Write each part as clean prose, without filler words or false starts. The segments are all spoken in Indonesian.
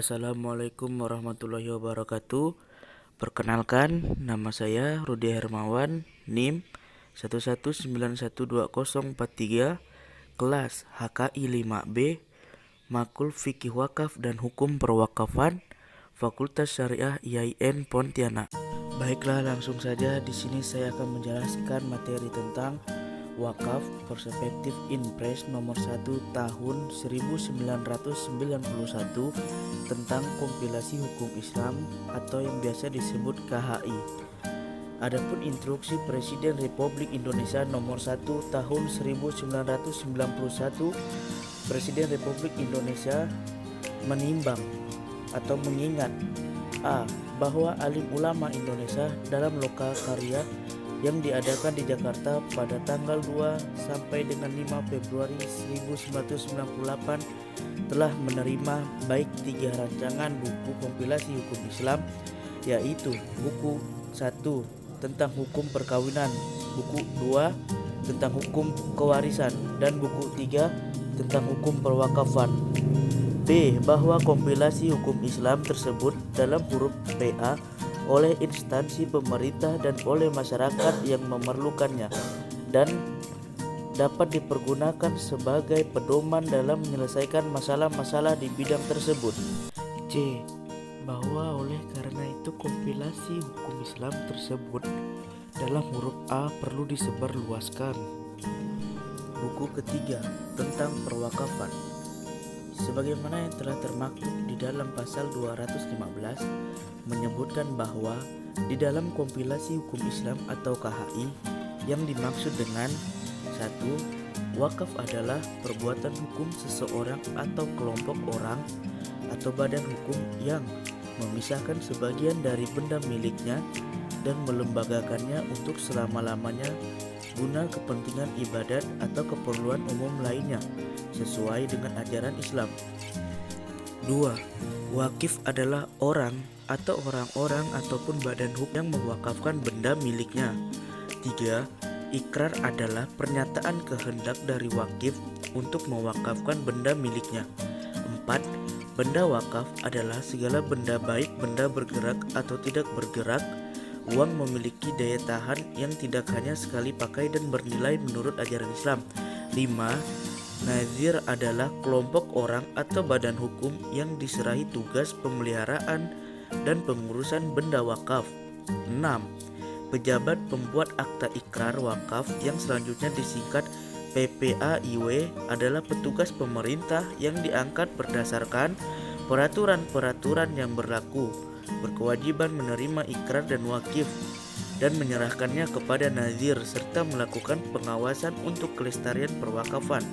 Assalamualaikum warahmatullahi wabarakatuh. Perkenalkan, nama saya Rudi Hermawan, NIM 1191243, kelas HKI 5B, Makul Fikih Wakaf dan Hukum Perwakafan, Fakultas Syariah IAIN Pontianak. Baiklah, langsung saja di sini saya akan menjelaskan materi tentang Wakaf Perspektif Inpres nomor 1 tahun 1991 tentang kompilasi hukum Islam atau yang biasa disebut KHI. Adapun instruksi Presiden Republik Indonesia nomor 1 tahun 1991, Presiden Republik Indonesia menimbang atau mengingat A. Bahwa alim ulama Indonesia dalam lokakarya yang diadakan di Jakarta pada tanggal 2 sampai dengan 5 Februari 1998 telah menerima baik 3 rancangan buku kompilasi hukum Islam, yaitu buku 1 tentang hukum perkawinan, buku 2 tentang hukum kewarisan, dan buku 3 tentang hukum perwakafan. B. Bahwa kompilasi hukum Islam tersebut dalam huruf PA oleh instansi pemerintah dan oleh masyarakat yang memerlukannya dan dapat dipergunakan sebagai pedoman dalam menyelesaikan masalah-masalah di bidang tersebut. C. Bahwa oleh karena itu kompilasi hukum Islam tersebut dalam huruf A perlu disebarluaskan. Buku ketiga tentang perwakafan. Sebagaimana yang telah termaktub di dalam pasal 215 menyebutkan bahwa di dalam kompilasi hukum Islam atau KHI yang dimaksud dengan 1. Wakaf adalah perbuatan hukum seseorang atau kelompok orang atau badan hukum yang memisahkan sebagian dari benda miliknya dan melembagakannya untuk selama-lamanya guna kepentingan ibadat atau keperluan umum lainnya sesuai dengan ajaran Islam. 2. Wakif adalah orang atau orang-orang ataupun badan hukum yang mewakafkan benda miliknya. 3. Ikrar adalah pernyataan kehendak dari wakif untuk mewakafkan benda miliknya. 4. Benda wakaf adalah segala benda baik benda bergerak atau tidak bergerak. Uang memiliki daya tahan yang tidak hanya sekali pakai dan bernilai menurut ajaran Islam. 5. Nazir adalah kelompok orang atau badan hukum yang diserahi tugas pemeliharaan dan pengurusan benda wakaf. 6. Pejabat pembuat akta ikrar wakaf yang selanjutnya disingkat PPAIW adalah petugas pemerintah yang diangkat berdasarkan peraturan-peraturan yang berlaku, berkewajiban menerima ikrar dan wakif dan menyerahkannya kepada nazir serta melakukan pengawasan untuk kelestarian perwakafan.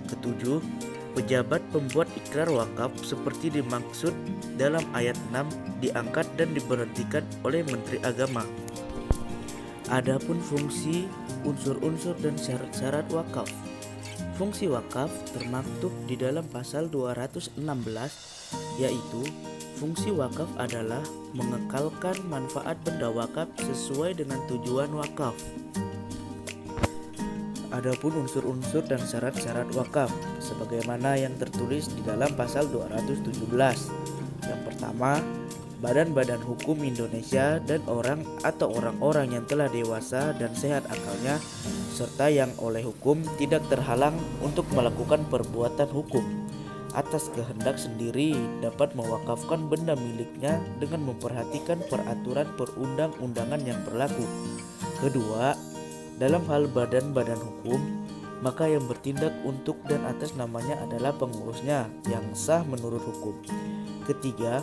Ketujuh, pejabat pembuat ikrar wakaf seperti dimaksud dalam ayat 6 diangkat dan diberhentikan oleh Menteri Agama. Adapun fungsi, unsur-unsur dan syarat-syarat wakaf. Fungsi wakaf termaktub di dalam pasal 216, yaitu fungsi wakaf adalah mengekalkan manfaat benda wakaf sesuai dengan tujuan wakaf. Adapun unsur-unsur dan syarat-syarat wakaf sebagaimana yang tertulis di dalam pasal 217. Yang pertama, badan-badan hukum Indonesia dan orang atau orang-orang yang telah dewasa dan sehat akalnya serta yang oleh hukum tidak terhalang untuk melakukan perbuatan hukum atas kehendak sendiri dapat mewakafkan benda miliknya dengan memperhatikan peraturan perundang-undangan yang berlaku. Kedua, dalam hal badan-badan hukum, maka yang bertindak untuk dan atas namanya adalah pengurusnya yang sah menurut hukum. Ketiga,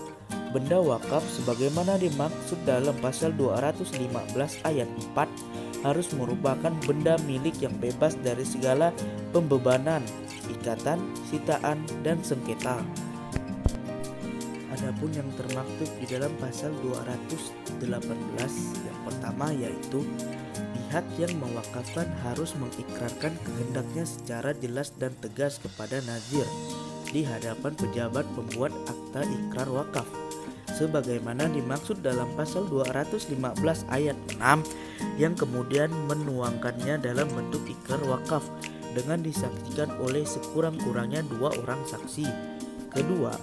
benda wakaf sebagaimana dimaksud dalam pasal 215 ayat 4 harus merupakan benda milik yang bebas dari segala pembebanan, ikatan, sitaan, dan sengketa. Adapun yang termaktub di dalam pasal 218 yang pertama yaitu pihak yang mewakafkan harus mengikrarkan kehendaknya secara jelas dan tegas kepada nazir di hadapan pejabat pembuat akta ikrar wakaf sebagaimana dimaksud dalam pasal 215 ayat 6 yang kemudian menuangkannya dalam bentuk ikrar wakaf dengan disaksikan oleh sekurang-kurangnya 2 orang saksi. Kedua,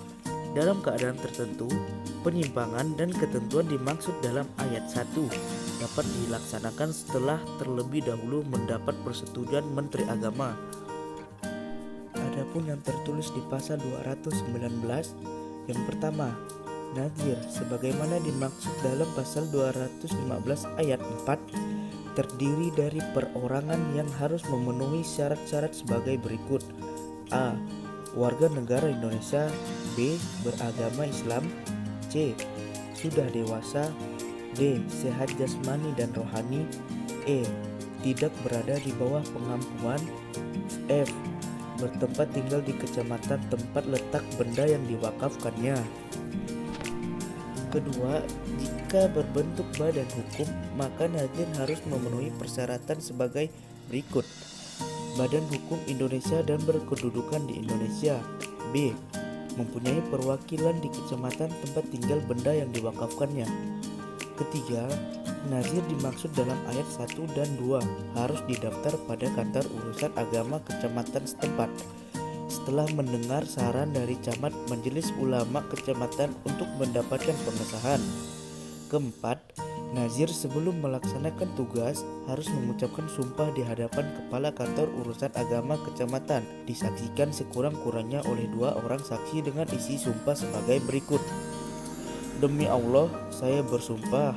Dalam keadaan tertentu, penyimpangan dan ketentuan dimaksud dalam ayat 1 dapat dilaksanakan setelah terlebih dahulu mendapat persetujuan Menteri Agama. Adapun yang tertulis di pasal 219, yang pertama, nazir sebagaimana dimaksud dalam pasal 215 ayat 4 terdiri dari perorangan yang harus memenuhi syarat-syarat sebagai berikut. A. Warga negara Indonesia. B. Beragama Islam. C. Sudah dewasa. D. Sehat jasmani dan rohani. E. Tidak berada di bawah pengampuan. F. Bertempat tinggal di kecamatan tempat letak benda yang diwakafkannya. Kedua, jika berbentuk badan hukum, maka nazir harus memenuhi persyaratan sebagai berikut. Badan hukum Indonesia dan berkedudukan di Indonesia. B. Mempunyai perwakilan di kecamatan tempat tinggal benda yang diwakafkannya. Ketiga, nazir dimaksud dalam ayat 1 dan 2 harus didaftar pada kantor urusan agama kecamatan setempat setelah mendengar saran dari camat majelis ulama kecamatan untuk mendapatkan pengesahan. Keempat, nazir sebelum melaksanakan tugas harus mengucapkan sumpah di hadapan kepala kantor urusan agama kecamatan, disaksikan sekurang-kurangnya oleh 2 orang saksi dengan isi sumpah sebagai berikut. Demi Allah, saya bersumpah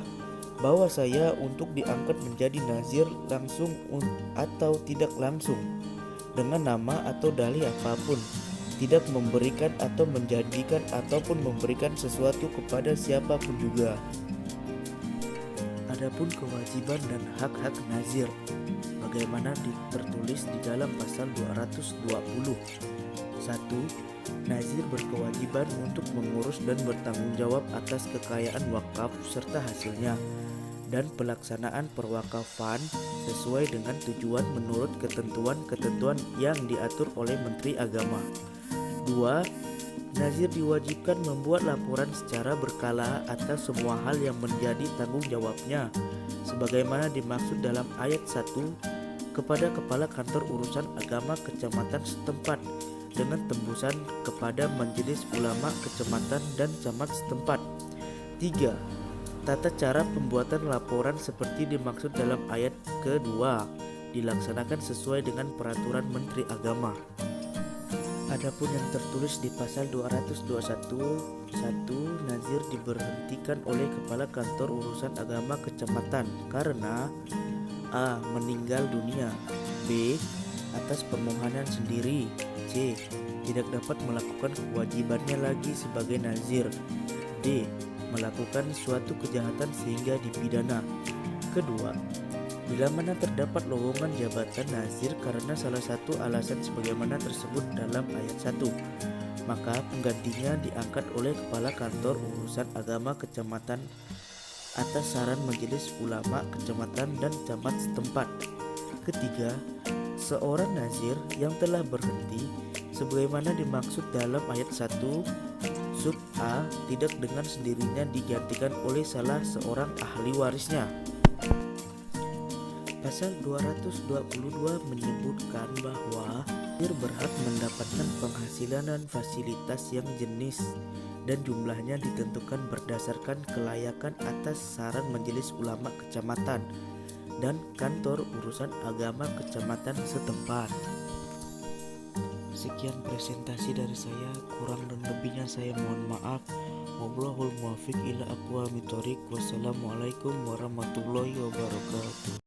bahwa saya untuk diangkat menjadi nazir langsung atau tidak langsung, dengan nama atau dalih apapun, tidak memberikan atau menjanjikan ataupun memberikan sesuatu kepada siapapun juga. Adapun kewajiban dan hak-hak nazir bagaimana tertulis di dalam pasal 220. 1. Nazir berkewajiban untuk mengurus dan bertanggung jawab atas kekayaan wakaf serta hasilnya dan pelaksanaan perwakafan sesuai dengan tujuan menurut ketentuan-ketentuan yang diatur oleh Menteri Agama. 2. Nazir diwajibkan membuat laporan secara berkala atas semua hal yang menjadi tanggung jawabnya sebagaimana dimaksud dalam ayat 1 kepada kepala kantor urusan agama kecamatan setempat dengan tembusan kepada majelis ulama kecamatan dan camat setempat. 3. Tata cara pembuatan laporan seperti dimaksud dalam ayat kedua dilaksanakan sesuai dengan peraturan Menteri Agama. Adapun yang tertulis di pasal 221, 1. Nazir diberhentikan oleh kepala kantor urusan agama kecamatan karena A. Meninggal dunia. B. Atas permohonan sendiri. C. Tidak dapat melakukan kewajibannya lagi sebagai nazir. D. Melakukan suatu kejahatan sehingga dipidana. Kedua, bila mana terdapat lowongan jabatan nazir karena salah satu alasan sebagaimana tersebut dalam ayat 1, maka penggantinya diangkat oleh kepala kantor urusan agama kecamatan atas saran majelis ulama kecamatan dan camat setempat. Ketiga, seorang nazir yang telah berhenti sebagaimana dimaksud dalam ayat 1 sub A tidak dengan sendirinya digantikan oleh salah seorang ahli warisnya. Pasal 222 menyebutkan bahwa nazir berhak mendapatkan penghasilan dan fasilitas yang jenis dan jumlahnya ditentukan berdasarkan kelayakan atas saran majelis ulama kecamatan dan kantor urusan agama kecamatan setempat. Sekian presentasi dari saya, kurang dan lebihnya saya mohon maaf. Wallahul muwaffiq ila aqwamit thoriq. Wassalamualaikum warahmatullahi wabarakatuh.